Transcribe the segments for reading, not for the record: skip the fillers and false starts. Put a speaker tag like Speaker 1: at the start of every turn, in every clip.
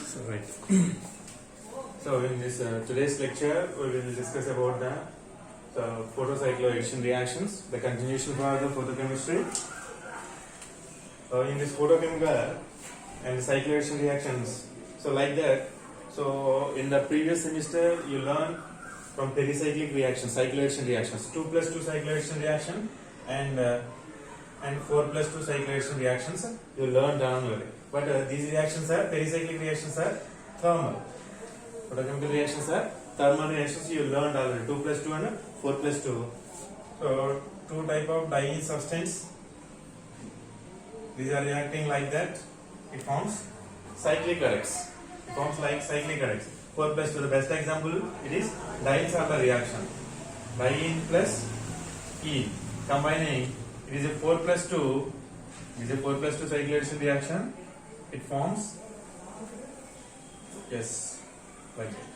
Speaker 1: So right. So in this today's lecture, we will discuss about the photocycloaddition reactions, the continuation part of photochemistry. In this photochemical and cycloaddition reactions, so like that. So in the previous semester, you learned from pericyclic reactions, cycloaddition reactions, 2+2 cycloaddition reaction and 4+2 cycloaddition reactions. You learned down already. But these reactions are pericyclic reactions are thermal. Photochemical reactions are thermal reactions. You learned already 2+2 and 4+2. So two type of dye substance. These are reacting like that. It forms cyclic adducts. It forms like cyclic adducts. 4+2. The best example it is diene Sala reaction. Diene plus ene combining. It is a 4+2. It is a 4+2 cycloaddition reaction. It forms like that.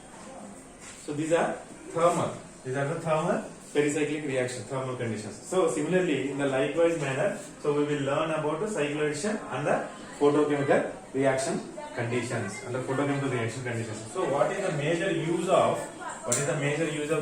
Speaker 1: So these are thermal. These are the thermal pericyclic reaction, thermal conditions. So similarly, in the likewise manner, so we will learn about the cycloaddition and the photochemical reaction conditions. So what is the major use of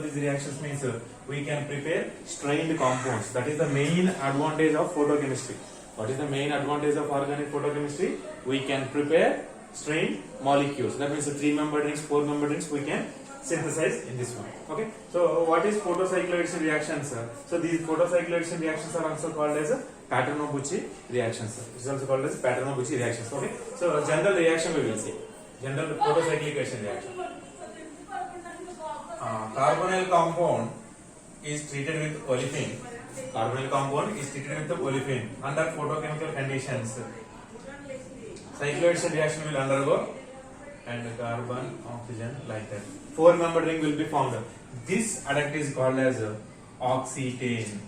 Speaker 1: these reactions means we can prepare strained compounds. That is the main advantage of photochemistry. What is the main advantage of organic photochemistry? We can prepare strained molecules. That means the 3-membered rings, 4-membered rings we can synthesize in this one. Okay. So what is photocycloaddition reactions? So these photocycloaddition reactions are also called as Paterno-Bucci reactions. It is also called as Paterno-Bucci reactions. Okay. So general reaction we will see. General photocyclic reaction. Carbonyl compound is treated with olefin. Carbonyl compound is treated with the olefin under photochemical conditions. Cycloaddition reaction will undergo and carbon, oxygen like that. 4-membered ring will be formed. This adduct is called as oxetane.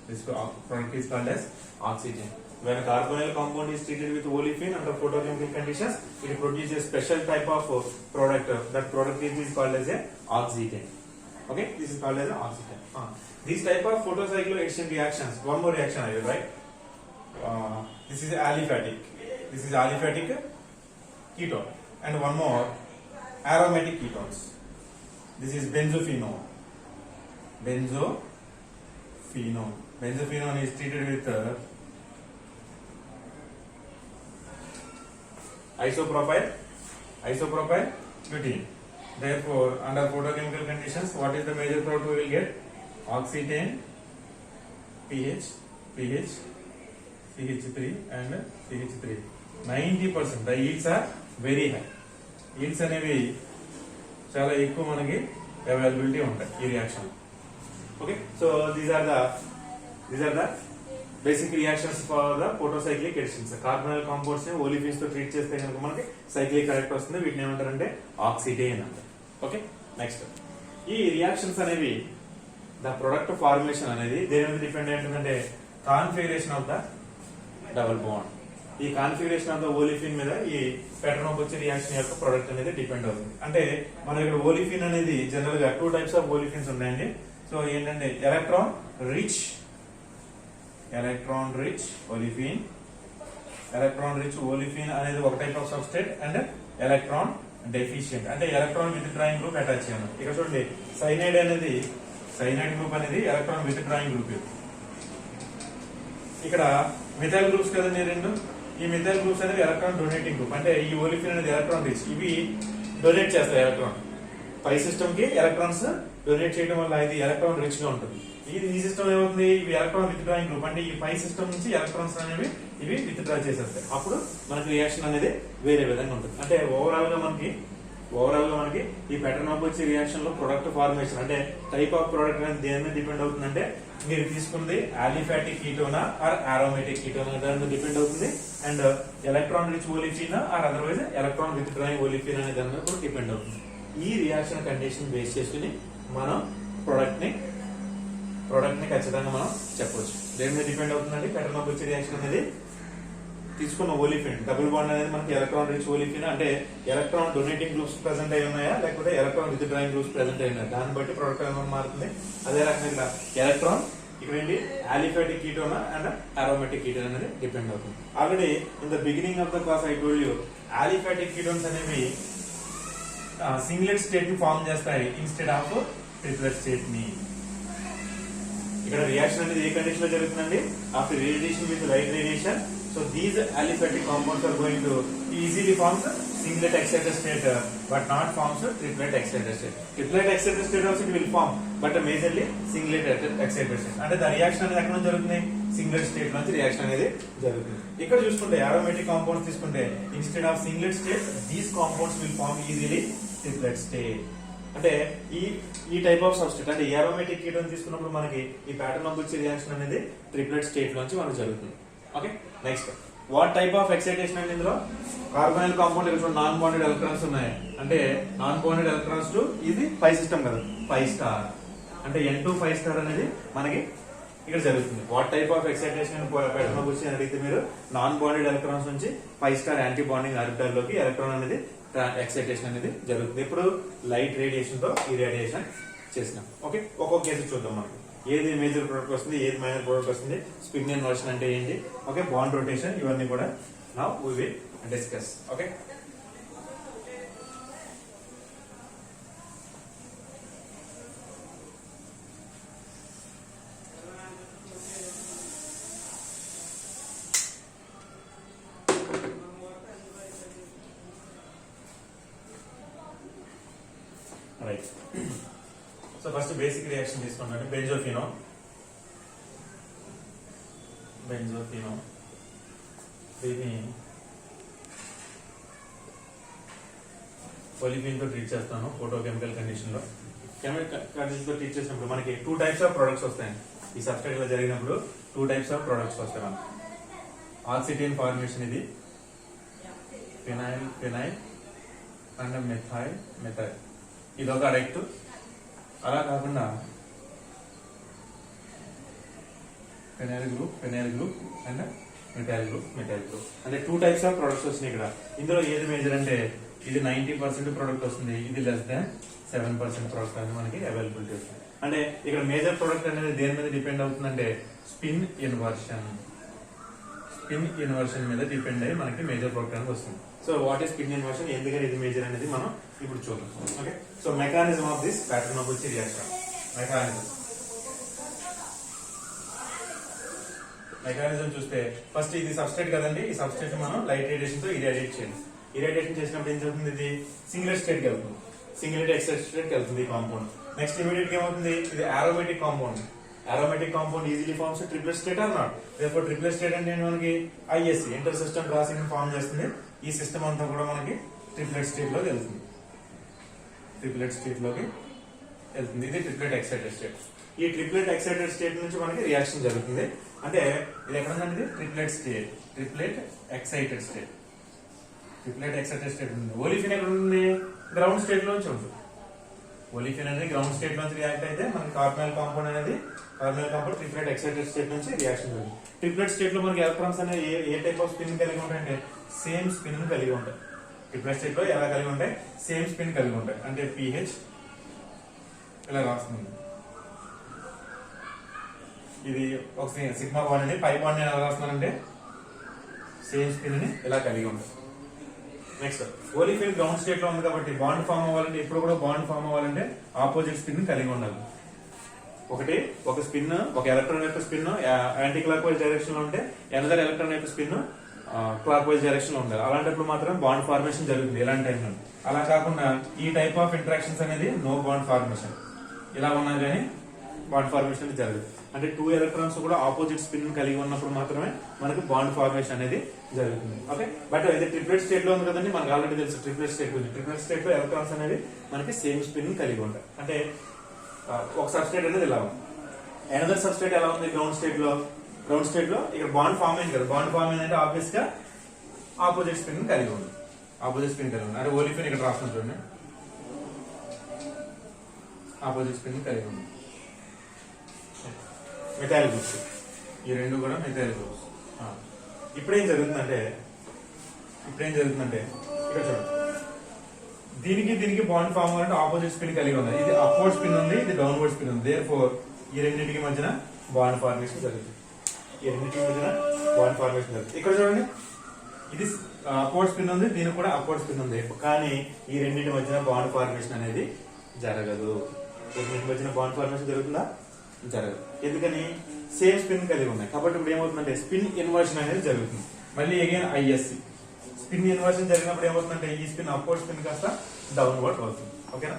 Speaker 1: This product is called as oxetane. When a carbonyl compound is treated with olefin under photochemical conditions, it produces a special type of product. That product is called as a oxetane. Okay, this is called as an oxetane. These type of photocycloaddition reactions. One more reaction I will write. This is aliphatic. This is aliphatic ketone, and one more aromatic ketones. This is benzophenone. Benzophenone is treated with isopropyl butene. Therefore, under photochemical conditions, what is the major product we will get? Oxetane, pH, CH3 and CH3. 90%. The yields are very high. Yields అనేవి చాలా ఎక్కువ మనకి availability ఉంటాయి ఈ reaction. Okay, so these are the basic reactions for the photocyclic additions. Carbonyl compounds ని olefins తో treat చేస్తే కనుక మనకి cyclic adduct వస్తుంది. వీటిని ఏమంటారంటే ఆక్సిడేన్ అంటారు. ఓకే, నెక్స్ట్ ఈ రియాక్షన్స్ అనేవి ద ప్రొడక్ట్ ఫార్మేషన్ అనేది దేని మీద డిపెండ్ అయి ఉంటుందంటే configuration of the double bond. ఈ కాన్ఫిగరేషన్ ఆఫ్ ద ఓలిఫిన్ మీద ఈ Paterno-Bucci రియాక్షన్ యొక్క ప్రొడక్ట్ అనేది డిపెండ్ అవుతుంది. అంటే మన ఇక్కడ ఓలిఫిన్ అనేది జనరల్ గా 2 టైప్స్ ఆఫ్ ఓలిఫిన్స్ ఉన్నాయండి. సో ఏంటంటే ఎలక్ట్రాన్ రిచ్ ఓలిఫిన్ అనేది ఒక type of substrate and electron deficient అంటే electron withdrawing group attach చేయను. ఇక్కడ చూడండి సైనైడ్ గ్రూప్ అనేది ఎలక్ట్రాన్ విత్ డ్రాయింగ్ గ్రూప్. ఇక్కడ మిథైల్ గ్రూప్స్ కదండి రెండు. ఈ మిథైల్ గ్రూప్స్ అనేది ఎలక్ట్రాన్ డొనేటింగ్ గ్రూప్. అంటే ఈ ఓలిఫిన్ అనేది ఎలక్ట్రాన్ రిచ్. ఇవి డొనేట్ చేస్తాయి ఎలక్ట్రాన్. పై సిస్టమ్ కి ఎలక్ట్రాన్స్ డొనేట్ చేయడం వల్ల ఇది ఎలక్ట్రాన్ రిచ్ గా ఉంటుంది. ఈ సిస్టమ్ ఏమవుతుంది, ఇవి ఎలక్ట్రాన్ విత్ డ్రాయింగ్ గ్రూప్. అంటే ఈ పై సిస్టమ్ నుంచి ఎలక్ట్రాన్స్ అనేవి ఇవి విత్ డ్రా చేసేస్తాయి. అప్పుడు మనకి రియాక్షన్ అనేది వేరే విధంగా ఉంటుంది. అంటే ఓవరాల్ గా మనకి ఈ Paterno-Bucci రియాక్షన్ లో ప్రొడక్ట్ ఫార్మేషన్ అంటే టైప్ ఆఫ్ ప్రొడక్ట్ అనేది దేని మీద డిపెండ్ అవుతుందంటే మీరు తీసుకుంది ఆలిఫాటిక్ కీటోనా ఆర్ అరోమేటిక్ కీటోనా దాని మీద డిపెండ్ అవుతుంది. And electron rich olefin or otherwise electron withdrawing olefin అనే దాని మీద కూడా డిపెండ్ అవుతుంది. ఈ రియాక్షన్ కండిషన్ బేస్ చేసుకుని మనం ప్రొడక్ట్ ని ఖచ్చితంగా మనం చెప్పవచ్చు. దేని మీద డిపెండ్ అవుతుందండి Paterno-Bucci రియాక్షన్ అనేది తీసుకున్న ఓలిఫిన్ డబుల్ బాండ్ అనేది మనకి ఎలక్ట్రాన్ రిచ్ ఓలిఫిన్ అంటే ఎలక్ట్రాన్ డొనేటింగ్ గ్రూప్స్ ప్రెసెంట్ అయి ఉన్నాయా లేకపోతే electron with drawing groups present అయి ఉన్నాయా దాన్ని బట్టి ప్రొడక్ట్ అనేది మారుతుంది. అదే రకంగా ఎలక్ట్రాన్ ఇక్కడ ఏంటి aliphatic ketone and aromatic ketone అనేది డిపెండ్ అవుతుంది. Already in the beginning of the class I told you aliphatic ketones అనేవి సింగ్లెట్ స్టేట్ ని ఫార్మ్ చేస్తాయి ఇన్స్టెడ్ ఆఫ్ ట్రిప్లెట్ స్టేట్ ని. ఇక్కడ రియాక్షన్ అనేది ఏ కండిషన్ లో జరుగుతుందండి? After radiation with light radiation. So these aliphatic compounds are going to easily forms singlet excited state but not forms triplet excited state. Triplet excited state also it will form but majorly singlet excited state. అంటే the reaction అనేది ఎక్కడ నుంచి జరుగుతుంది? Singlet state నుంచి reaction అనేది జరుగుతుంది. ఇక్కడ చూసుకుంటే అరోమాటిక్ కాంపౌండ్స్ తీసుకుంటే instead of singlet state these compounds will form easily triplet state. అంటే ఈ టైప్ ఆఫ్ సబ్స్టేట్ అంటే అరోమాటిక్ కీటోన్ తీసుకున్నప్పుడు మనకి ఈ ప్యాటర్న్ ఆఫ్ వచ్చే రియాక్షన్ అనేది ట్రిప్లెట్ స్టేట్ నుంచి మనకు జరుగుతుంది. Okay, next what type of excitation అంటే ఇందులో కార్బోనైల్ కాంపౌండ్ ఇక్కడ నాన్ బాండెడ్ ఎలక్ట్రాన్స్ ఉన్నాయి. అంటే నాన్ బాండెడ్ ఎలక్ట్రాన్స్ టు ఇది 5 సిస్టమ్ కదా 5 స్టార్ అంటే N2 5 స్టార్ అనేది మనకి ఇక్కడ జరుగుతుంది. What type of excitation pattern of వచ్చి అడిగితే మీరు నాన్ బాండెడ్ ఎలక్ట్రాన్స్ నుంచి 5 స్టార్ యాంటీ బాండింగ్ ఆర్బిటాల్ లోకి ఎలక్ట్రాన్ అనేది ఎక్సైటేషన్ అనేది జరుగుతుంది. ఇప్పుడు లైట్ రేడియేషన్ తో ఈ రేడియేషన్ చేసినాం. ఓకే, ఒక్కొక్క కేసు చూద్దాం. మనకి ఏది మేజర్ ప్రోడక్ట్ వస్తుంది, ఏది మైనర్ ప్రోడక్ట్ వస్తుంది, స్పిన్ ఇన్వర్షన్ అంటే ఏంటి, ఓకే, బాండ్ రొటేషన్, ఇవన్నీ కూడా now we will discuss. Okay, right. So first basic reaction తీసుకుంటే బెంజోఫినో దీన్ని ఒలిఫిన్ తో ట్రీట్ చేస్తాను ఫోటోకెమికల్ కండిషన్ లో. కెమికల్ కండిషన్ తో ట్రీట్ చేసినప్పుడు మనకి 2 టైప్స్ ఆఫ్ ప్రొడక్ట్స్ వస్తాయి. ఈ సబ్స్ట్రేట్ లో జరిగినప్పుడు 2 టైప్స్ ఆఫ్ ప్రొడక్ట్స్ వస్తాయి మనకి. ఆక్సిడేన్ ఫార్మేషన్ ఇది ఫినైల్ అండ్ మెథైల్ ఇదొక అడెక్ట్. అలా కాకుండా ఫెనైల్ గ్రూప్ అండ్ మెటైల్ గ్రూప్ అంటే 2 టైప్స్ ఆఫ్ ప్రొడక్ట్స్ వస్తున్నాయి ఇక్కడ. ఇందులో ఏది మేజర్ అంటే ఇది 90% ప్రొడక్ట్ వస్తుంది, ఇది <7% ప్రొడక్ట్ అనేది మనకి అవైలబిలిటీ వస్తుంది. అంటే ఇక్కడ మేజర్ ప్రొడక్ట్ అనేది దేని మీద డిపెండ్ అవుతుందంటే స్పిన్ ఇన్వర్షన్ మీద డిపెండ్ అయ్యి మనకి మేజర్ ప్రొడక్ట్ అనేది వస్తుంది. So what is spin inversion, ఎందుకని ఇది మేజర్ అనేది మనం ఇప్పుడు చూద్దాం. Okay, so mechanism of this pattern of వచ్చి రియాక్షన్ మెకానిజం చూస్తే ఫస్ట్ ఇది సబ్స్ట్రేట్ కదండి. ఈ సబ్స్ట్రేట్ మనం లైట్ రేడియేషన్ తో ఇరాడియేట్ చేయాలి. ఇరాడియేషన్ చేసినప్పుడు ఏం జరుగుతుంది? ఇది సింగ్లెట్ స్టేట్ కి వెళ్తుంది, సింగ్లెట్ ఎక్సైటెడ్ స్టేట్ కి వెళ్తుంది ఈ కాంపౌండ్. నెక్స్ట్ ఇమీడియట్ గా ఏమవుతుంది? ఇది aromatic compound easily forms triplet state or not. రేపు ట్రిప్లెట్ స్టేట్ అంటే మనకి ISC inter system crossing form చేస్తుంది. ఈ సిస్టమ్ అంతా కూడా మనకి ట్రిప్లెట్ స్టేట్ లోకి వెళ్తుంది. ఇది ట్రిప్లెట్ ఎక్సైటెడ్ స్టేట్. ఈ ట్రిప్లెట్ ఎక్సైటెడ్ స్టేట్ నుంచి మనకి రియాక్షన్ జరుగుతుంది. అంటే ఇది ఎక్కడ ఉందండి? ట్రిప్లెట్ ఎక్సైటెడ్ స్టేట్ ఉంది. ఓలిఫిన్ ఎక్కడ ఉంది? గ్రౌండ్ స్టేట్ లోంచి ఉంటుంది. ఓలిఫిన్ అనేది గ్రౌండ్ స్టేట్ నుంచి రియాక్ట్ అయితే మనకి carbonyl compound triplet excited state నుంచి రియాక్షన్ జరుగుతుంది. ట్రిప్లెట్ స్టేట్ లో మనకి ఎలక్ట్రాన్స్ అనేది ఏ టైప్ ఆఫ్ స్పిన్ కలిగి ఉంటాయంటే సేమ్ స్పిన్ కలిగి ఉంటాయి. ట్రిప్లెట్ స్టేట్ లో ఎలా కలిగి ఉంటాయి? సేమ్ స్పిన్ కలిగి ఉంటాయి. అంటే PH ఇలా రాస్తుంది. ఇది ఒక సిగ్మా బాండ్ అండి. పై బాండ్ ఎలా రాస్తున్నానంటే సేమ్ స్పిన్ ని ఇలా కలిగి ఉంటాయి. నెక్స్ట్ ఓలిఫిన్ గ్రౌండ్ స్టేట్ లో ఉంది కాబట్టి బాండ్ ఫామ్ అవ్వాలంటే ఇప్పుడు కూడా బాండ్ ఫామ్ అవ్వాలంటే ఆపోజిట్ స్పిన్ కలిగి ఉండాలి. ఒక స్పిన్, ఒక ఎలక్ట్రాన్ యొక్క spin anti clock wise direction లో ఉంటే ఎనదర్ ఎలక్ట్రాన్ యొక్క స్పిన్ క్లాక్ వైజ్ డైరెక్షన్ లో ఉండాలి. అలాంటప్పుడు మాత్రం బాండ్ ఫార్మేషన్ జరుగుతుంది ఇలాంటి టైంలో. అలా కాకుండా ఈ టైప్ ఆఫ్ ఇంటరాక్షన్స్ అనేది నో బాండ్ ఫార్మేషన్. ఇలా ఉన్నా కానీ బాండ్ ఫార్మేషన్ జరగదు. అంటే 2 ఎలక్ట్రాన్స్ కూడా ఆపోజిట్ స్పిన్ కలిగి ఉన్నప్పుడు మాత్రమే మనకి బాండ్ ఫార్మేషన్ అనేది జరుగుతుంది. ఓకే, బట్ ఇది ట్రిప్లెట్ స్టేట్ లో ఉంది కదండి, మనకు ఆల్రెడీ తెలుసు ట్రిప్లెట్ స్టేట్ లో ఎలక్ట్రాన్స్ అనేది మనకి సేమ్ స్పిన్ కలిగి ఉంటాయి. అంటే ఒక సబ్స్ట్రేట్ అనేది ఇలా ఉంది. ఎనదర్ సబ్స్ట్రేట్ ఎలా ఉంది? గ్రౌండ్ స్టేట్ లో ఇక్కడ బాండ్ ఫామ్ అయింది కదా. బాండ్ ఫామ్ అయిందంటే ఆబ్వియస్ గా ఆపోజిట్ స్పిన్ కలిగి ఉంది. అంటే ఓలిఫిన్ ఇక్కడ రాస్తుంది చూడండి, ఆపోజిట్ స్పిన్ కలిగి ఉంది. మెథైల్ గ్రూప్స్, ఈ రెండు కూడా మెథైల్ గ్రూప్స్. ఇప్పుడేం జరుగుతుందంటే ఇక్కడ చూడండి, దీనికి బాండ్ ఫామ్ అవ్వాలంటే ఆపోజిట్ స్పిన్ కలిగి ఉంది. ఇది అప్వర్డ్ స్పిన్ ఉంది, ఇది డౌన్వర్డ్ స్పిన్ ఉంది. దేర్ఫోర్ ఈ రెండింటికి మధ్యన బాండ్ ఫార్మేషన్ జరుగుతుంది. ఈ రెండింటి మధ్యన బాండ్ ఫార్మేషన్ జరుగుతుంది. ఇక్కడ చూడండి, ఇది అప్వర్డ్ స్పిన్ ఉంది, దీనికి కూడా అప్వర్డ్ స్పిన్ ఉంది, కానీ ఈ రెండింటి మధ్యన బాండ్ ఫార్మేషన్ అనేది జరగదు. రెండింటి మధ్యన బాండ్ ఫార్మేషన్ జరుగుతుందా? జరగదు. ఎందుకని? సేమ్ స్పిన్ కలిగి ఉన్నాయి కాబట్టి ఇప్పుడు ఏమవుతుందంటే స్పిన్ ఇన్వర్షన్ అనేది జరుగుతుంది. మళ్ళీ అగైన్ ఐఎస్సి స్పిన్ ఇన్వర్షన్ జరిగినప్పుడు ఏమవుతుందంటే ఈ స్పిన్ అప్వర్డ్ స్పిన్ కాస్త డౌన్వర్డ్ అవుతుంది. ఓకేనా?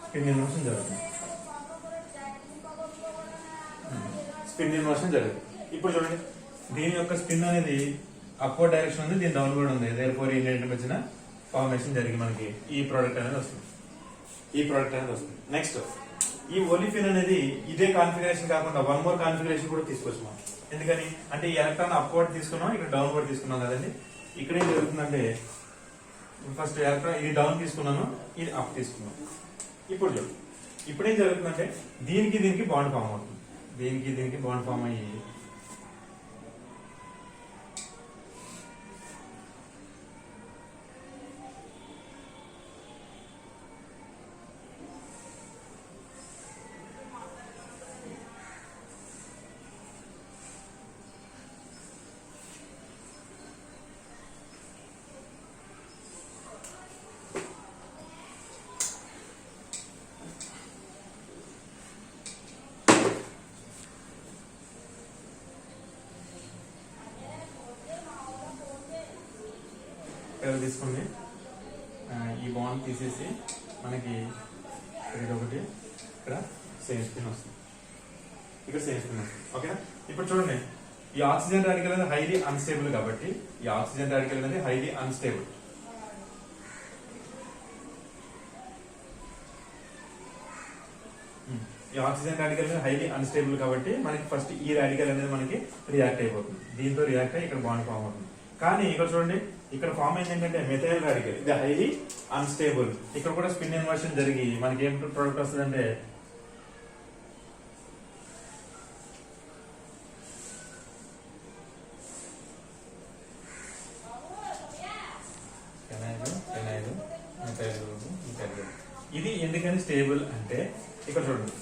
Speaker 1: స్పిన్ ఇన్వర్షన్ జరుగుతుంది. స్పిన్ ఇన్వర్షన్ జరుగుతుంది. ఇప్పుడు చూడండి, దీని యొక్క స్పిన్ అనేది అప్వర్డ్ డైరెక్షన్ ఉంది, దీని డౌన్వర్డ్ ఉంది. దేర్ఫోర్ ఈ రెండింటి మధ్యన ఫార్మేషన్ జరిగి మనకి ఈ ప్రోడక్ట్ అనేది వస్తుంది. నెక్స్ట్, ఈ ఒలిఫిన్ అనేది ఇదే కాన్ఫిగరేషన్ కాకుండా వన్ మోర్ కాన్ఫిగరేషన్ కూడా తీసుకొచ్చాం. ఎందుకని అంటే ఈ ఎలక్ట్రాన్ అప్వర్డ్ తీసుకున్నాం, ఇక్కడ డౌన్వర్డ్ తీసుకున్నాం కదండి. ఇక్కడ ఏం జరుగుతుందంటే ఫస్ట్ ఎలక్ట్రాన్ ఇది డౌన్ తీసుకున్నాను, ఇది అప్ తీసుకున్నాను. ఇప్పుడు చూడండి, ఇప్పుడు ఏం జరుగుతుందంటే దీనికి బాండ్ ఫామ్ అవుతుంది. దీనికి బాండ్ ఫామ్ అయ్యి తీసుకుని ఈ బాండ్ తీసేసి మనకి ఇది ఒకటి ఇక్కడ సేమ్ స్పిన్ వస్తుంది, ఇక్కడ సేమ్ స్పిన్ వస్తుంది. ఓకేనా? ఇప్పుడు చూడండి, ఈ ఆక్సిజన్ రాడికల్ అనేది హైలీ అన్స్టేబుల్ కాబట్టి ఈ ఆక్సిజన్ రాడికల్ అనేది హైలీ అన్స్టేబుల్. ఈ ఆక్సిజన్ రాడికల్ అనేది హైలీ అన్స్టేబుల్ కాబట్టి మనకి ఫస్ట్ ఈ రాడికల్ అనేది మనకి రియాక్ట్ అయిపోతుంది. దీంతో రియాక్ట్ అయ్యి ఇక్కడ బాండ్ ఫామ్ అవుతుంది. కానీ ఇక్కడ చూడండి, ఇక్కడ ఫామ్ అయింది ఏంటంటే మెథైల్ రాడికల్, ఇది హైలీ అన్స్టేబుల్. ఇక్కడ కూడా స్పిన్ ఇన్వర్షన్ జరిగి మనకి ఏం ప్రోడక్ట్ వస్తుందంటే ఇది ఎందుకని స్టేబుల్ అంటే ఇక్కడ చూడండి,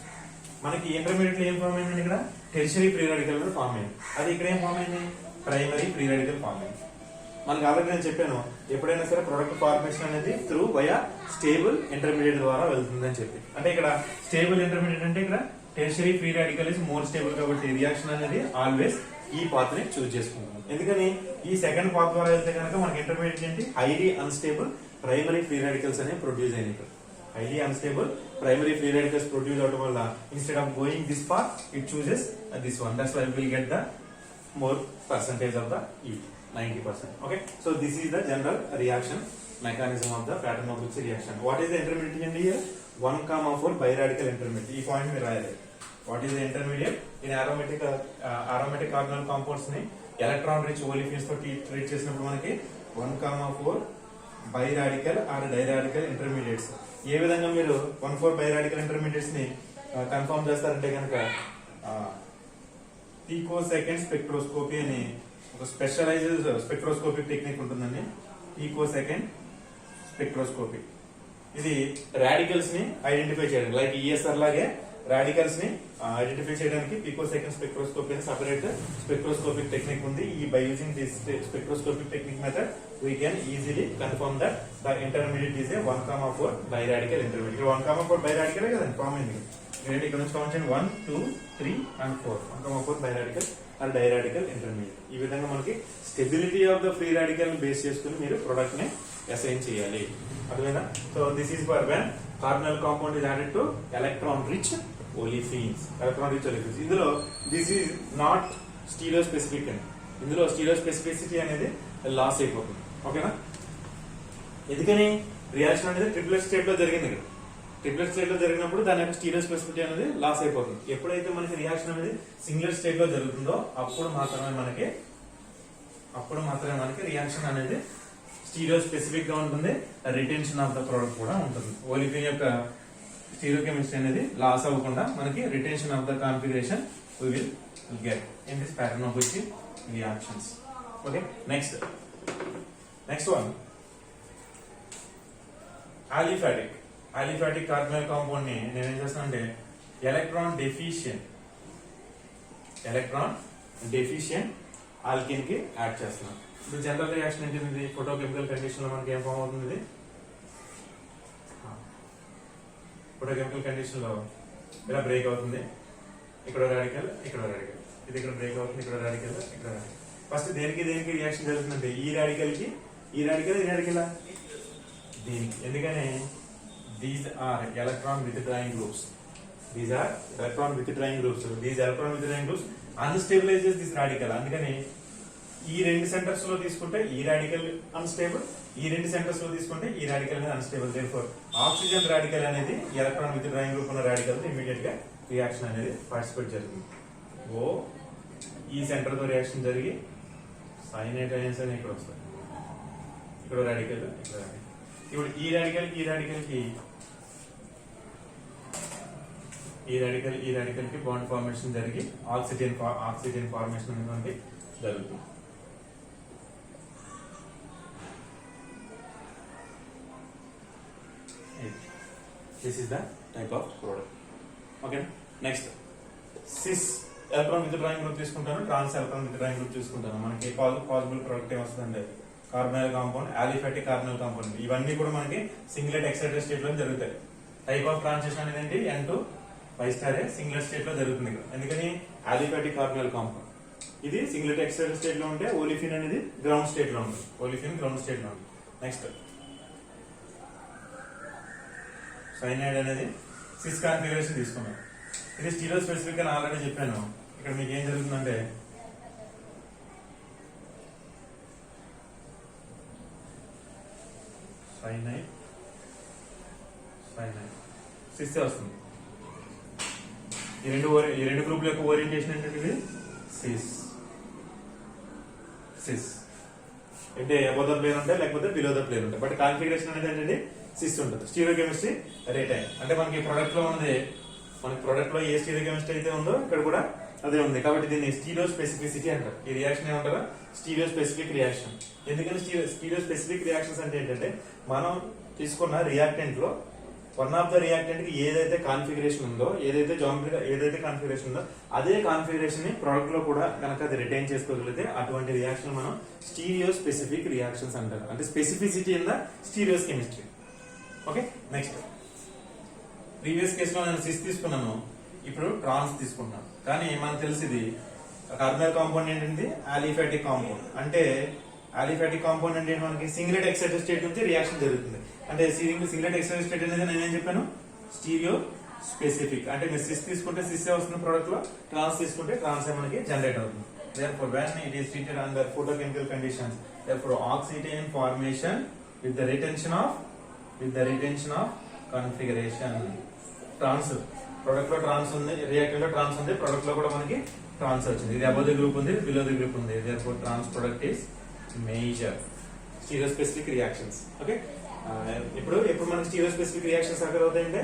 Speaker 1: మనకి ఇంటర్మీడియట్ లో ఏం ఫామ్ అయింది, ఇక్కడ టెర్షియరీ ఫ్రీ రాడికల్ ఫామ్ అయింది. అది ఇక్కడ ఏం ఫామ్ అయింది, ప్రైమరీ ఫ్రీ రాడికల్ ఫామ్ అయింది. మనకి ఆల్రెడీ నేను చెప్పాను, ఎప్పుడైనా సరే ప్రొడక్ట్ ఫార్మేషన్ అనేది త్రూ వయా స్టేబుల్ ఇంటర్మీడియట్ ద్వారా వెళ్తుంది అని చెప్పి. అంటే ఇక్కడ స్టేబుల్ ఇంటర్మీడియట్ అంటే ఇక్కడ tertiary free radical is more stable కాబట్టి రియాక్షన్ అనేది ఆల్వేస్ ఈ పాత్ ని చూస్ చేసుకుంటాం. ఎందుకని ఈ సెకండ్ పాత్ ద్వారా వెళ్తే కనుక మనకి ఇంటర్మీడియట్ ఏంటి, highly unstable primary free radicals అనేవి ప్రొడ్యూస్ అయింది. ఇక్కడ highly unstable primary free radicals produce అవడం వల్ల instead of going this path it chooses this one. That's why will get the more percentage of the E, 90%. Okay, so this is the general reaction mechanism of the pattern of Brooks reaction. What is the intermediate here? 1,4 biradical intermediate. This point me rayale. What is the intermediate? In aromatic organelle compounds ni electron rich olefins to treat చేసినప్పుడు మనకి 1,4 biradical or diradical intermediates. ఏ విధంగా మీరు 1,4 biradical intermediates ని confirm చేస్తారంటే కనుక picosecond spectroscopy అని ఒక specialised spectroscopic technique ఉంటుందండి. పికోసెకండ్ స్పెక్ట్రోస్కోపీ ఇది రాడికల్స్ ని ఐడెంటిఫై చేయడానికి, లైక్ ఈఎస్ఆర్ లాగే రాడికల్స్ ని ఐడెంటిఫై చేయడానికి పికోసెకండ్ స్పెక్ట్రోస్కోపీ అని సపరేట్ స్పెక్ట్రోస్కోపిక్ టెక్నిక్ ఉంది. ఈ by using this spectroscopic technique method we can easily confirm that the intermediate is a 1,4 biradical intermediate. 1,4 biradical కదండి ఫామ్ అయింది. ఇక్కడ నుంచి కౌంట్ చేయండి 1, 2, 3 and 4. 1,4 biradical or diradical intermediate. ఈ విధంగా మనకి stability of the free radical base చేసుకుని మీరు ప్రొడక్ట్ ని అసైన్ చేయాలి. అర్థమైందా? So this is for when carbonyl compound is added to electron rich olefins. ఇందులో this is not stereo specific అండి. ఇందులో స్టీరియో స్పెసిఫిసిటీ అనేది లాస్ అయిపోతుంది. ఓకేనా? ఎందుకని రియాక్షన్ అనేది ట్రిప్లెట్ స్టేట్ లో జరిగింది. ఇక్కడ ట్రిప్లెట్ స్టేట్ లో జరిగినప్పుడు దాని యొక్క స్టీరియో స్పెసిఫిటీ అనేది లాస్ అయిపోతుంది. ఎప్పుడైతే మనకి రియాక్షన్ అనేది సింగిల్ స్టేట్ లో జరుగుతుందో అప్పుడు మాత్రమే మనకి రియాక్షన్ అనేది స్టీరియో స్పెసిఫిక్ గా ఉంటుంది. రిటెన్షన్ ఆఫ్ ద ప్రోడక్ట్ కూడా ఉంటుంది. ఓలిఫిన్ యొక్క స్టీరియో కెమిస్ట్రీ అనేది లాస్ అవ్వకుండా మనకి retention of the configuration we will will get in this pattern of which reactions. Okay, next one, aliphatic carbonyl compound ni నేను ఏం చేస్తాను అంటే ఎలక్ట్రాన్ డెఫిషియెంట్ ఆల్కిన్ కి యాడ్ చేస్తున్నాం. ఇది జనరల్ రియాక్షన్ ఏంటిది, ఫోటోకెమికల్ కండిషన్ లో మనకి ఏం ఫామ్ అవుతుంది, ఇది ఫోటోకెమికల్ కండిషన్ లో ఇలా బ్రేక్ అవుతుంది, ఇక్కడ రాడికల్, ఇది ఇక్కడ బ్రేక్ అవుతుంది, ఇక్కడ రాడికల్. ఫస్ట్ దేనికి రియాక్షన్ జరుగుతుందంటే ఈ రాడికల్ దీనికి. ఎందుకని these are electron withdrawing groups. These electron withdrawing groups unstabilizes this radical. అందుకని ఈ రెండు సెంటర్స్ లో తీసుకుంటే ఈ రాడికల్ అన్స్టేబుల్, ఈ రెండు సెంటర్స్ లో తీసుకుంటే ఈ రాడికల్ అనేది అన్స్టేబుల్. దేర్ఫోర్ ఆక్సిజన్ రాడికల్ అనేది ఎలక్ట్రాన్ విత్డ్రాయింగ్ గ్రూప్ ఉన్న రాడికల్ తో ఇమీడియట్ గా రియాక్షన్ అనేది పార్టిసిపేట్ జరుగుతుంది. ఈ సెంటర్ తో రియాక్షన్ జరిగి సైనైడ్ అయన్స్ అని ఇక్కడ వస్తాయి, ఇక్కడ రాడికల్, ఇప్పుడు ఈ రాడికల్ కి బాండ్ ఫార్మేషన్ జరిగి ఆక్సిజన్ ఫార్మేషన్ అనేది జరుగుతుంది. This is the type of product. Okay, next cis electron withdrawing group తీసుకుంటాను, ట్రాన్స్ ఎలక్ట్రాన్ విత్డ్రాయింగ్ గ్రూప్ తీసుకుంటాను. మనకి పాసిబుల్ ప్రొడక్ట్ ఏమొస్తుందండి, carbonyl compound, aliphatic carbonyl compound. ఇవన్నీ కూడా మనకి సింగిలెట్ ఎక్సైటెడ్ స్టేట్ లో జరుగుతాయి. టైప్ ఆఫ్ ట్రాన్సిషన్ అనేది ఏంటి, N2 సింగిలెట్ స్టేట్ లో జరుగుతుంది. ఎందుకని ఆలిఫాటిక్ కార్బనైల్ కాంపౌండ్ ఇది సింగిలెట్ ఎక్సైటెడ్ స్టేట్ లో ఉంటే ఓలిఫిన్ అనేది గ్రౌండ్ స్టేట్ లో ఉంది. నెక్స్ట్ సైనైడ్ అనేది సిస్ కాన్ఫిగరేషన్ తీసుకున్నాం. ఇది స్టీరో స్పెసిఫిక్ అని ఆల్రెడీ చెప్పాను. ఇక్కడ మీకు ఏం జరుగుతుందంటే సైనైడ్ సిస్ వస్తుంది. ఈ రెండు గ్రూపుల యొక్క ఓరియంటేషన్ ఏంటంటే సిస్ అంటే అబౌవ్ ద ప్లేన్ ఉంటాయి, లేకపోతే బిలో ద ప్లేన్ ఉంటాయి. బట్ కాన్ఫిగరేషన్ అనేది ఏంటంటే సిస్ ఉంటుంది. స్టీరియో కెమిస్ట్రీ రేటైన్ అంటే మనకి ప్రొడక్ట్ లో ఉంది. మనకి ప్రొడక్ట్ లో ఏ స్టీరియో కెమిస్ట్రీ అయితే ఉందో ఇక్కడ కూడా అదే ఉంది. కాబట్టి దీన్ని స్టీరియో స్పెసిఫిసిటీ అంటారు. ఈ రియాక్షన్ ఏమంటారా, స్టీరియో స్పెసిఫిక్ రియాక్షన్. ఎందుకంటే స్టీరియో స్పెసిఫిక్ రియాక్షన్స్ అంటే ఏంటంటే మనం తీసుకున్న రియాక్టెంట్ లో వన్ ఆఫ్ ద రియాక్టెంట్ కి ఏదైతే కాన్ఫిగరేషన్ ఉందో, ఏదైతే కాన్ఫిగరేషన్ ఉందో అదే కాన్ఫిగరేషన్ ని ప్రొడక్ట్ లో కూడా కనుక అది రిటైన్ చేసుకోగలిగితే అటువంటి రియాక్షన్ మనం స్టీరియో స్పెసిఫిక్ రియాక్షన్స్ అంటారు. అంటే specificity in the stereochemistry. Okay, next previous కేసులో నేను సిస్ తీసుకున్నాను, ఇప్పుడు ట్రాన్స్ తీసుకుంటున్నాను. కానీ మనకు తెలిసింది కార్బనైల్ కాంపౌండ్ ఏంటంటే ఆలిఫాటిక్ కాంపౌండ్. అంటే ఆలిఫాటిక్ కాంపౌండ్ అంటే మనకి సింగిలెట్ ఎక్సైటెడ్ స్టేట్ నుంచి రియాక్షన్ జరుగుతుంది. అంటే సింగిలెట్ ఎక్సైటెడ్ స్టేట్ అనేది నేనేం చెప్పాను, స్టీరియో స్పెసిఫిక్. అంటే మీరు సిస్ తీసుకుంటే సిస్ వస్తుంది ప్రొడక్ట్ లో, ట్రాన్స్ తీసుకుంటే ట్రాన్స్ మనకి జనరేట్ అవుతుంది. Therefore, when it is treated under photochemical conditions, therefore oxytocin formation with the retention of configuration. Trans product లో ట్రాన్స్ ఉంది, రియాక్టెంట్ లో ట్రాన్స్ ఉంది, ప్రొడక్ట్ లో కూడా మనకి ట్రాన్స్ వచ్చింది. ఇది అబౌవ్ ది గ్రూప్ ఉంది, బిలో ది గ్రూప్ ఉంది. Therefore, trans product is major stereo specific reactions. Okay, ఇప్పుడు మనకి స్టీరియో స్పెసిఫిక్ రియాక్షన్స్ ఎక్కడ అవుతాయంటే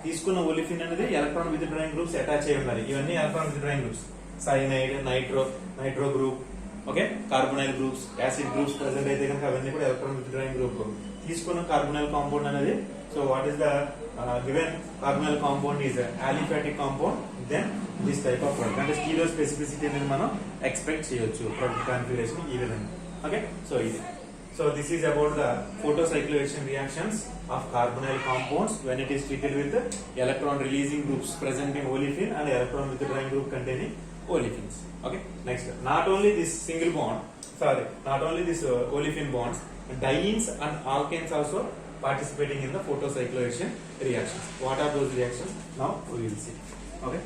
Speaker 1: తీసుకున్న ఒలిఫిన్ అనేది ఎలక్ట్రాన్ విత్డ్రాయింగ్ గ్రూప్స్ అటాచ్ అయి ఉండాలి. ఇవన్నీ electron withdrawing groups. Cyanide, nitro group, okay, carbonyl groups, acid groups present అయితే కనుక అవన్నీ కూడా ఎలక్ట్రాన్ విత్డ్రాయింగ్ గ్రూప్. తీసుకున్న కార్బొనైల్ కాంపౌండ్ అనేది, so what is the given carbonyl compound is aliphatic compound, then this type of product. అంటే stereospecificity అనేది మనం expect చేయొచ్చు ప్రొడక్ట్ కాన్ఫిగరేషన్ ఈ విధంగా. Okay, so this is about the photocyclization reactions of carbonyl compounds when it is treated with electron releasing groups present in olefin and electron withdrawing group containing olefins. Okay, next, not only this olefin bonds, dienes and alkanes also participating in the photocyclization reactions. What are those reactions? Now we will see. Okay,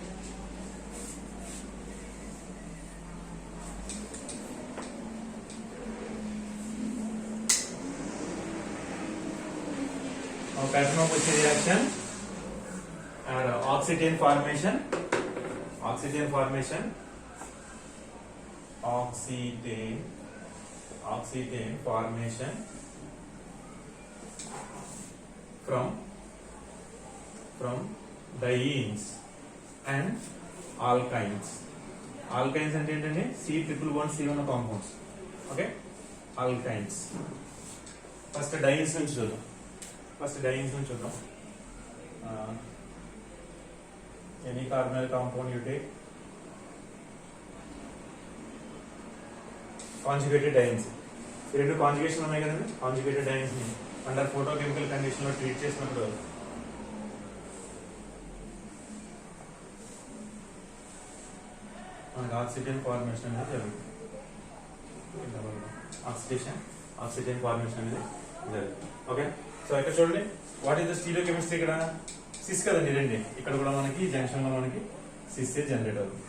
Speaker 1: pattern of which reaction and oxytocin formation from dienes and alkynes. Alkynes అంటే ఏంటంటే C111C ఉన్న compounds. Okay, alkynes. First dynes నుంచి చూద్దాం. Any carbonyl compound you take conjugated dynes. ఈ రెండు conjugation ఉన్నాయి కదండి. Conjugated dynes ని అండర్ ఫోటోకెమికల్ కండిషన్ లో ట్రీట్ చేసినప్పుడు మనకి ఆక్సిజన్ ఫార్మేషన్ అనేది జరుగుతుంది. ఆక్సిజన్ ఫార్మేషన్ అనేది జరుగుతుంది. ఓకే, సో ఇక్కడ చూడండి, వాట్ ఈస్ ద స్టీరియోకెమిస్ట్రీ? ఇక్కడ సిస్ కదండి రండి. ఇక్కడ కూడా మనకి జంక్షన్ లో మనకి సిస్ జనరేట్ అవుతుంది.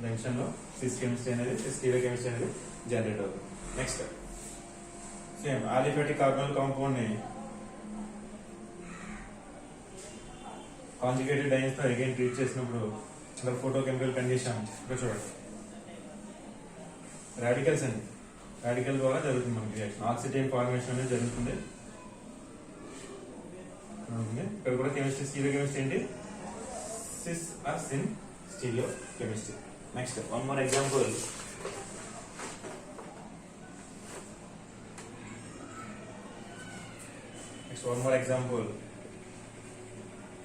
Speaker 1: జంక్షన్ లో సిస్ కెమిస్ట్రీ అనేది స్టీరియోకెమిస్ట్రీ అనేది జనరేట్ అవుతుంది. Next same aliphatic carbonyl compound ని కాంజుగేటెడ్ డైన్స్ తో అగైన్ ట్రీట్ చేసినప్పుడు అండర్ ఫోటోకెమికల్ కండిషన్ ఇక్కడ చూడండి, రాడికల్స్ అండి. రాడికల్ ద్వారా జరుగుతుంది మనకి రియాక్షన్. ఆక్సిజన్ ఫార్మేషన్ అనేది జరుగుతుంది. ఇక్కడ కూడా కెమిస్ట్రీ, స్టీరియో కెమిస్ట్రీ ఏంటి? Cis or syn stereo chemistry. Next one more example.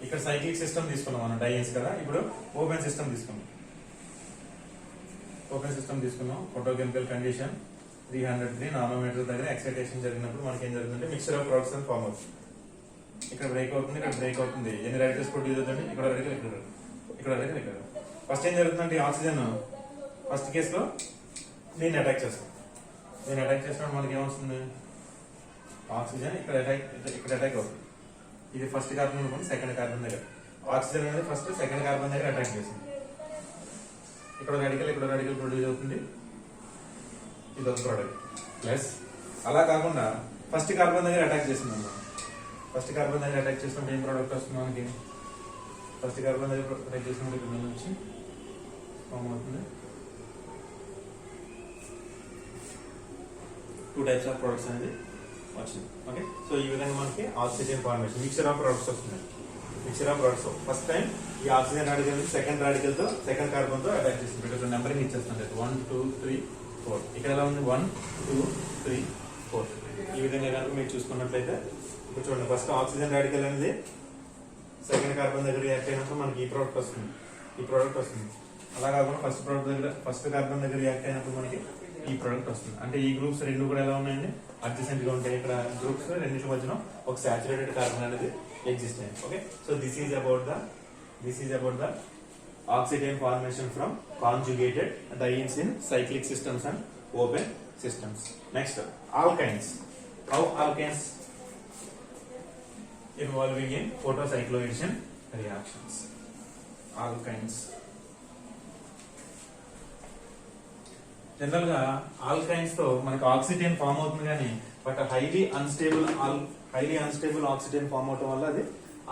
Speaker 1: ఇక్కడ సైక్లిక్ సిస్టమ్ తీసుకున్నాం మనం, డైన్స్ కదా. ఇప్పుడు ఓపెన్ సిస్టమ్ తీసుకున్నాం. ఫోటోకెమికల్ కండిషన్ 303 నానోమీటర్ దగ్గర ఎక్సైటేషన్ జరిగినప్పుడు మనకి ఏం జరుగుతుందంటే మిక్చర్ ఆఫ్ ప్రొడక్ట్స్ అని ఫామ్ అవుతుంది. ఇక్కడ బ్రేక్ అవుతుంది, ఇక్కడ బ్రేక్ అవుతుంది. ఎన్ని రాడికల్స్ ప్రొడ్యూస్ అవుతుంది? ఇక్కడ రాడికల్, ఇక్కడ రాడికల్, ఇక్కడ. ఫస్ట్ ఏం జరుగుతుందంటే ఆక్సిజన్ ఫస్ట్ కేసులో దీన్ని అటాక్ చేస్తాం. చేసినప్పుడు మనకి ఏమవుతుంది? ఆక్సిజన్ ఇక్కడ అటాక్ అవుతుంది. ఇది ఫస్ట్ కార్బన్ అనుకోండి, సెకండ్ కార్బన్ దగ్గర. ఆక్సిజన్ అనేది ఫస్ట్ సెకండ్ కార్బన్ దగ్గర అటాక్ చేస్తుంది. ఇక్కడ రాడికల్ ప్రొడ్యూస్ అవుతుంది. ఇది ఒక ప్రోడక్ట్. ప్లస్ అలా కాకుండా ఫస్ట్ కార్బన్ దగ్గర అటాక్ చేస్తుంది అన్నమాట. ఫస్ట్ కార్బన్ దగ్గర అటాక్ చేసినప్పుడు ఏం ప్రోడక్ట్ వస్తుంది మనకి? ఫస్ట్ కార్బన్ దగ్గర అటాక్ చేసినప్పుడు ఇక్కడ నుంచి ఫామ్ అవుతుంది 2 టైప్స్ ఆఫ్ ప్రొడక్ట్స్ అనేది వచ్చింది. ఓకే, సో ఈ విధంగా మనకి oxygen formation mixture of products వస్తుంది. ఫస్ట్ టైం ఈ ఆక్సిజన్ రాడికల్ సెకండ్ రాడికల్ తో సెకండ్ కార్బన్ తో అటాక్ చేస్తుంది. ఇక్కడ నెంబరింగ్ ఇచ్చేస్తుంది 1 2 3 4. ఇక్కడ ఎలా ఉంది? 1 2 3 4. ఈ విధంగా కనుక మీరు చూసుకున్నట్లయితే ఇప్పుడు చూడండి, ఫస్ట్ ఆక్సిజన్ రాడికల్ అనేది సెకండ్ కార్బన్ దగ్గర రియాక్ట్ అయినప్పుడు మనకి ఈ ప్రోడక్ట్ వస్తుంది. అలా కాకుండా ఫస్ట్ కార్బన్ దగ్గర రియాక్ట్ అయినప్పుడు మనకి ఈ ప్రోడక్ట్ వస్తుంది. అంటే ఈ గ్రూప్స్ రెండు కూడా ఎలా ఉన్నాయండి? అడ్జసెంట్ గా ఉంటాయి. ఇక్కడ గ్రూప్స్ రెండింటి మధ్యన ఒక సాచురేటెడ్ కార్బన్ అనేది ఎగ్జిస్ట్ అయింది. Okay, so this is about the oxygen formation from conjugated dienes in cyclic systems and open systems. Next, alkynes. How alkynes involving in photocycloaddition reactions? Alkynes. General గా alkynes తో మనకి oxygen form అవుతుంది కానీ but highly unstable oxygen form అవటం వల్ల అది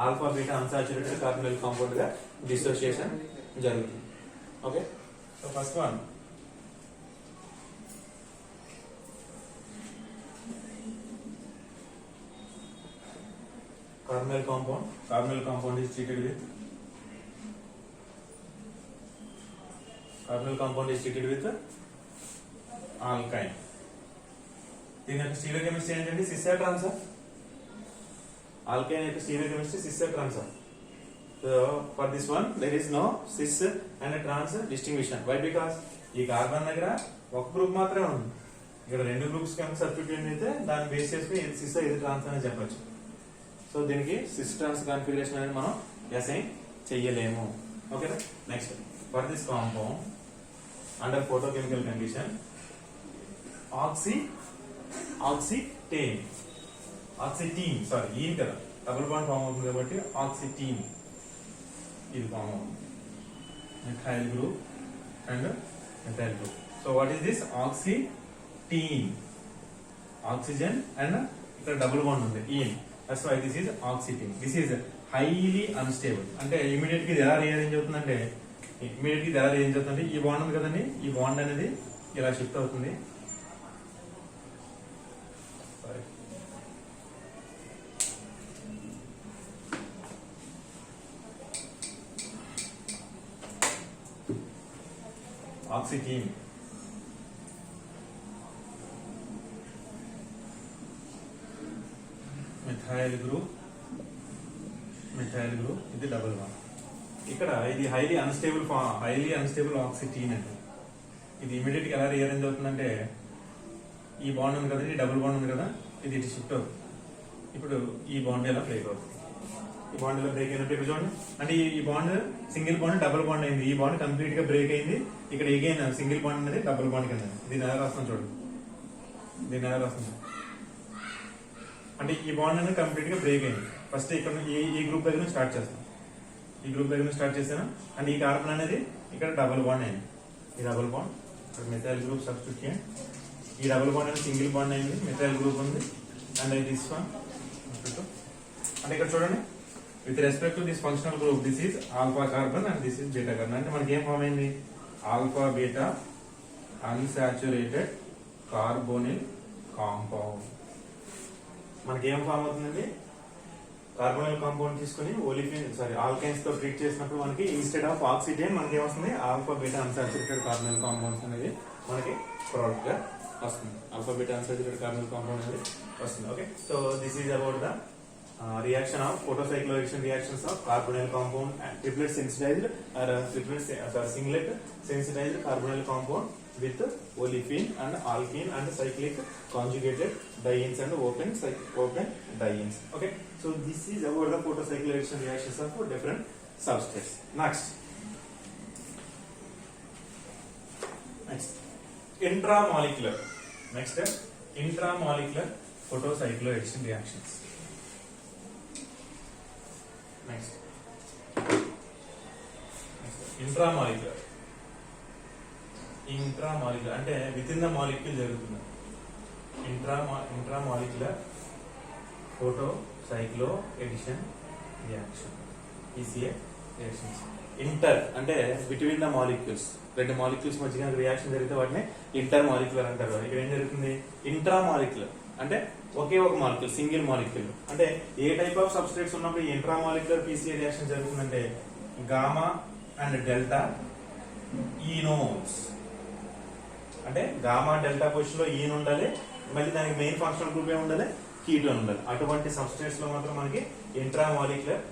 Speaker 1: alpha beta unsaturated carbonyl compound గా dissociation జరుగుతుంది. Okay, so first one carbonyl compound is treated with alkyne. దీని యొక్క స్టీరియో కెమిస్ట్రీ ఏంటంటే సిస్ ఆర్ ట్రాన్స్. ఆల్కైన్ యొక్క stereo chemistry cis or trans. So for this one there is no cis and trans distinction. Why? Because ఈ carbon దగ్గర ఒక group మాత్రమే ఉంది. ఇక్కడ రెండు గ్రూప్స్ కనుక సబ్స్టిట్యూట్ అయితే దాన్ని బేస్ చేసుకుని ఏది సిస్ ఏది ట్రాన్స్ అని చెప్పొచ్చు. సో దీనికి సిస్ ట్రాన్స్ కాన్ఫిగరేషన్ అనేది మనం అసైన్ చెయ్యలేము. ఓకేనా? Next, for this compound under photochemical condition oxetene sorry ene కదా, డబుల్ బాండ్ ఫామ్ అవుతుంది కాబట్టి ఆక్సిటీన్ ఇది ఫామ్ అవుతుంది. Methyl group and methyl group. So what is this? Oxetene. Oxygen and ఇక్కడ డబుల్ బాండ్ ఉంది ene. That's why this is oxetene. This is highly unstable. అంటే immediate గా ఇది ఎలా రియారేంజ్ అవుతుందంటే ఈ బాండ్ ఉంది కదండి, ఈ బాండ్ అనేది ఇలా షిఫ్ట్ అవుతుంది. ఆక్సిటీన్, మిథైల్ గ్రూప్ ఇది డబుల్ బాండ్. ఇక్కడ ఇది హైలీ అన్స్టేబుల్ ఆక్సిటీన్ అంటే ఇది ఇమీడియట్ గా ఎలా రీఅరేంజ్ అవుతుందంటే ఈ బాండ్ ఉంది కదా, ఈ డబుల్ బాండ్ ఉంది కదా, ఇది ఇటు షిఫ్ట్ అవుతుంది. ఇప్పుడు ఈ బాండ్ ఎలా బ్రేక్ అవుతుంది, ఈ బాండ్ ఎలా బ్రేక్ అయినప్పుడు ఇక్కడ చూడండి, అంటే ఈ bond single bond double bond అయింది, ఈ బాండ్ కంప్లీట్ గా బ్రేక్ అయింది. ఇక్కడ ఎగైన్ సింగిల్ బాండ్ అనేది డబుల్ బాండ్ కింద. దీన్ని ఎలా రాస్తాం చూడండి, దీన్ని ఎలా రాస్తాం అంటే ఈ బాండ్ అనేది కంప్లీట్ గా బ్రేక్ అయింది. ఫస్ట్ ఇక్కడ ఈ గ్రూప్ దగ్గర నుంచి స్టార్ట్ చేస్తాం, ఈ గ్రూప్ దగ్గర నుంచి స్టార్ట్ చేస్తాను. అండ్ ఈ కార్బన్ అనేది ఇక్కడ డబుల్ బాండ్ అయింది, ఈ డబుల్ బాండ్ ఇక్కడ మిథైల్ గ్రూప్ సబ్స్టిట్యూట్ చేయండి. ఈ డబుల్ బాండ్ అనేది సింగిల్ బాండ్ అయింది, మిథైల్ గ్రూప్ ఉంది. అండ్ దిస్ వన్ అంటే ఇక్కడ చూడండి, with respect to this functional group this is alpha carbon and this is beta carbon. అంటే మనకి ఏం ఫామ్ అయింది, alpha beta unsaturated carbonyl compound. మనకి ఏం ఫామ్ అవుతుందండి, కార్బోనిల్ కాంపౌండ్ తీసుకుని ఆల్కైన్స్ తో ట్రీట్ చేసినప్పుడు మనకి ఇన్స్టెడ్ ఆఫ్ ఆక్సిజన్ మనకి ఏమొస్తుంది, alpha beta unsaturated carbonyl compounds అనేది మనకి ప్రోడక్ట్ గా వస్తుంది. Alpha beta unsaturated carbonyl compound అనేది వస్తుంది. Okay, so this is about the reaction of photocycloaddition reactions of carbonyl compound and triplet sensitized or singlet sensitized carbonyl compound with olefin and alkene and cyclic conjugated dienes and open dienes. Okay, so this is about the photocycloaddition reactions of different substrates. Next intramolecular photocycloaddition reactions. Next, intramolecular అంటే within the molecule జరుగుతుంది. Intramolecular photocycloaddition reaction, ECA reactions. Inter అంటే between the molecules, రెండు molecules మధ్య reaction జరిగితే వాటిని inter molecular అంటారు. ఇక్కడ ఏం జరుగుతుంది, ఇంట్రామాలిక్యులర్ అంటే ఒకే ఒక మాలిక్యూల్, సింగిల్ మాలిక్యూల్. అంటే ఏ టైప్ ఆఫ్ సబ్స్ట్రేట్స్ ఉన్నప్పుడు ఇంట్రామాలిక్యులర్ పీసీఏ రియాక్షన్ జరుగుతుందంటే గామా అండ్ డెల్టా ఈనోన్స్. అంటే గామా డెల్టా పొజిషన్ లో ఈన్ ఉండాలి, మళ్ళీ దానికి మెయిన్ ఫంక్షనల్ గ్రూప్ ఏమి ఉండాలి, కీటోన్ ఉండాలి. అటువంటి సబ్స్ట్రేట్స్ లో మాత్రం మనకి ఇంట్రామాలిక్యులర్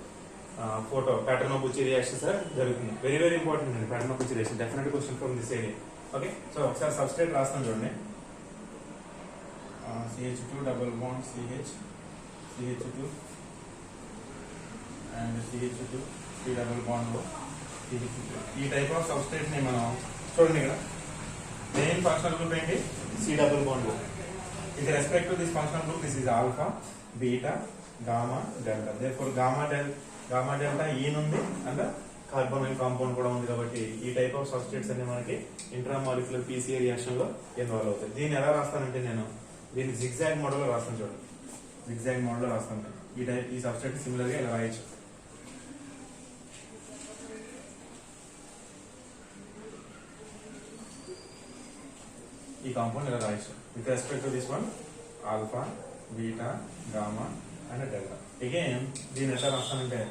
Speaker 1: ఫోటో ప్యాటర్నోబుచ్చి రియాక్షన్స్ జరుగుతుంది. వెరీ వెరీ ఇంపార్టెంట్ అండి Paterno Buchi reaction, definite question from this area. Okay, so ఒకసారి సబ్స్ట్రేట్ రాస్తాను చూడండి. CH2 double bond CH2 and CH2 C double bond CH2. ఈ టైప్ ఆఫ్ సబ్స్ట్రేట్ ని మనం చూడండి, ఇక్కడ మెయిన్ ఫంక్షనల్ గ్రూప్ ఏంటి, C double bond. With respect to this functional group this is alpha beta gamma delta. Therefore gamma delta ene ఉంది and carbonyl compound కూడా ఉంది. కాబట్టి ఈ టైప్ ఆఫ్ సబ్స్ట్రేట్స్ అన్ని మనకి ఇంట్రామాలిక్యులర్ పీసీఏ రియాక్షన్ లో involve అవుతాయి. దీన్ని ఎలా రాస్తానంటే నేను దీన్ని జిగ్జాగ్ మోడల్ లో రాస్తాను చూడండి, జిగ్జాగ్ మోడల్ లో రాస్తాను. ఈ సబ్స్ట్రేట్ సిమిలర్ గా ఇలా రాయొచ్చు. ఈ కాంపౌండ్ ఇలా రాయొచ్చు with respect to this one alpha beta gamma and delta. Again దీన్ని ఎట్లా రాస్తానంటే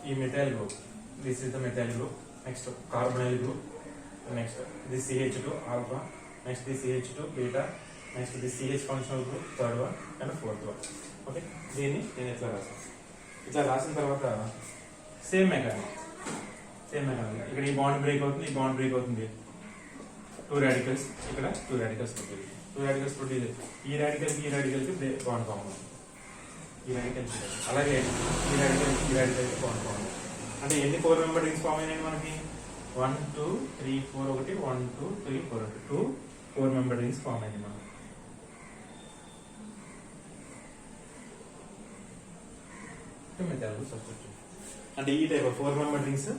Speaker 1: ఈ methyl group, this is the methyl group, next carbonyl group, next this CH2 alpha, next this CH2 beta, next this CH functional group, third one and fourth one. Okay, దీన్ని నేను ఇట్లా రాసిన తర్వాత same mechanism ఇక్కడ ఈ bond break అవుతుంది, ఈ bond break అవుతుంది, టూ రాడికల్స్ ఇక్కడ టూ రాడికల్స్ ప్రొడ్యూస్ ఈ రాడికల్ కి బాండ్ ఫామ్ అవుతుంది, ఈ రాడికల్ అలాగే ఈ రాడికల్ బాండ్ ఫామ్ అవుతుంది. అంటే ఎన్ని 4 మెంబర్ రింగ్స్ ఫామ్ అయినాయి మనకి 1 2 3 4 ఒకటి 1 2 3 4 ఒకటి 2 4 మెంబర్ రింగ్స్ ఫామ్ అయింది మనకి. అంటే ఈ type 4 member rings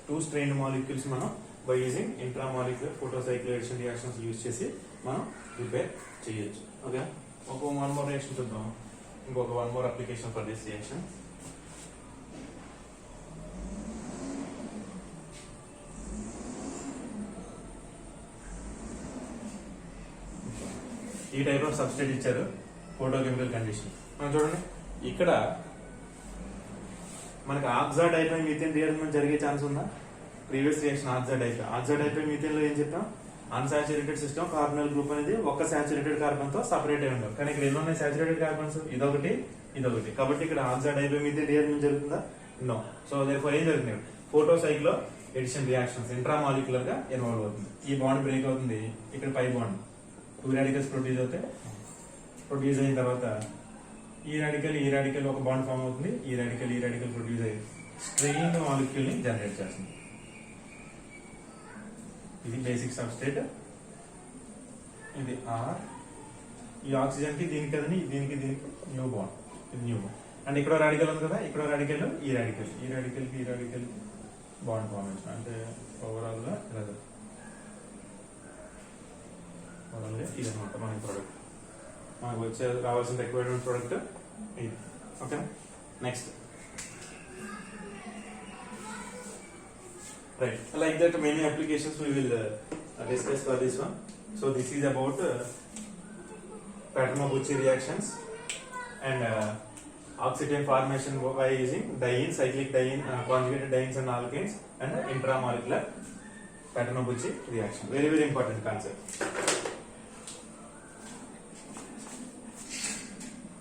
Speaker 1: to strain molecules మనం by using intramolecular photocycloaddition reactions use చేసి మనం ప్రిపేర్ చేయొచ్చు. ఓకే, ఒక 1 more రియాక్షన్ చూద్దాం, ఇంకొక 1 more application for this reaction. ఈ టైప్ ఆఫ్ సబ్స్టేట్ ఇచ్చారు ఫోటోకెమికల్ కండిషన్. మనం చూడండి ఇక్కడ మనకి ఆక్సాడ్ అయిపోయి మీథేన్ రియాక్షన్ జరిగే ఛాన్స్ ఉందా? ప్రీవియస్ రియాక్షన్ ఆక్సాడ్ అయిపోయి మీథేన్ లో ఏం చెప్పాం? అన్సాచురేటెడ్ సిస్టమ్ కార్బనల్ గ్రూప్ అనేది ఒక సాచురేటెడ్ కార్బన్ తో సపరేట్ అయి ఉండవు. కానీ ఇక్కడ ఎన్ని ఉన్నాయి సాచురేటెడ్ కార్బన్స్? ఇదొకటి ఇదొకటి. కాబట్టి ఇక్కడ ఆక్సాడ్ అయిపోయి మీథేన్ రియాక్షన్ జరుగుతుందా? నో. సో దేర్ఫోర్ ఏం జరుగుతుంది? Photo cycle addition reactions intramolecular గా ఇన్వాల్వ్ అవుతుంది. ఈ బాండ్ బ్రేక్ అవుతుంది. ఇక్కడ పై బాండ్ 2 రాడికల్స్ ప్రొడ్యూస్ అవుతాయి. ప్రొడ్యూస్ అయిన తర్వాత ఈ రాడికల్ ఒక బాండ్ ఫామ్ అవుతుంది. ఈ రాడికల్ ప్రొడ్యూస్ అయ్యి స్ట్రెయిన్ మాలిక్యూల్ ని జనరేట్ చేస్తుంది. ఇది బేసిక్ సబ్స్ట్రేట్. ఇది ఆర్. ఈ ఆక్సిజన్ కి దీనికి కదండి, దీనికి న్యూ బాండ్. ఇది న్యూ బాండ్. అండ్ ఇక్కడ రాడికల్ ఉంది కదా, ఇక్కడ రాడికల్ ఈ రాడికల్ బాండ్ ఫార్మేషన్. అంటే ఓవరాల్ గా ఇదన్నమాట మన ప్రోడక్ట్. మనకు వచ్చే రావాల్సిన రిక్వైర్మెంట్ ప్రోడక్ట్ ఇది. Okay, next. Right. Like that, many applications we will discuss for this one. So this is about Patterson-Bucci reactions and oxygen formation by using diene, cyclic diene, conjugated dienes and alkanes, and intramolecular Patterson-Bucci reaction. Very important concept.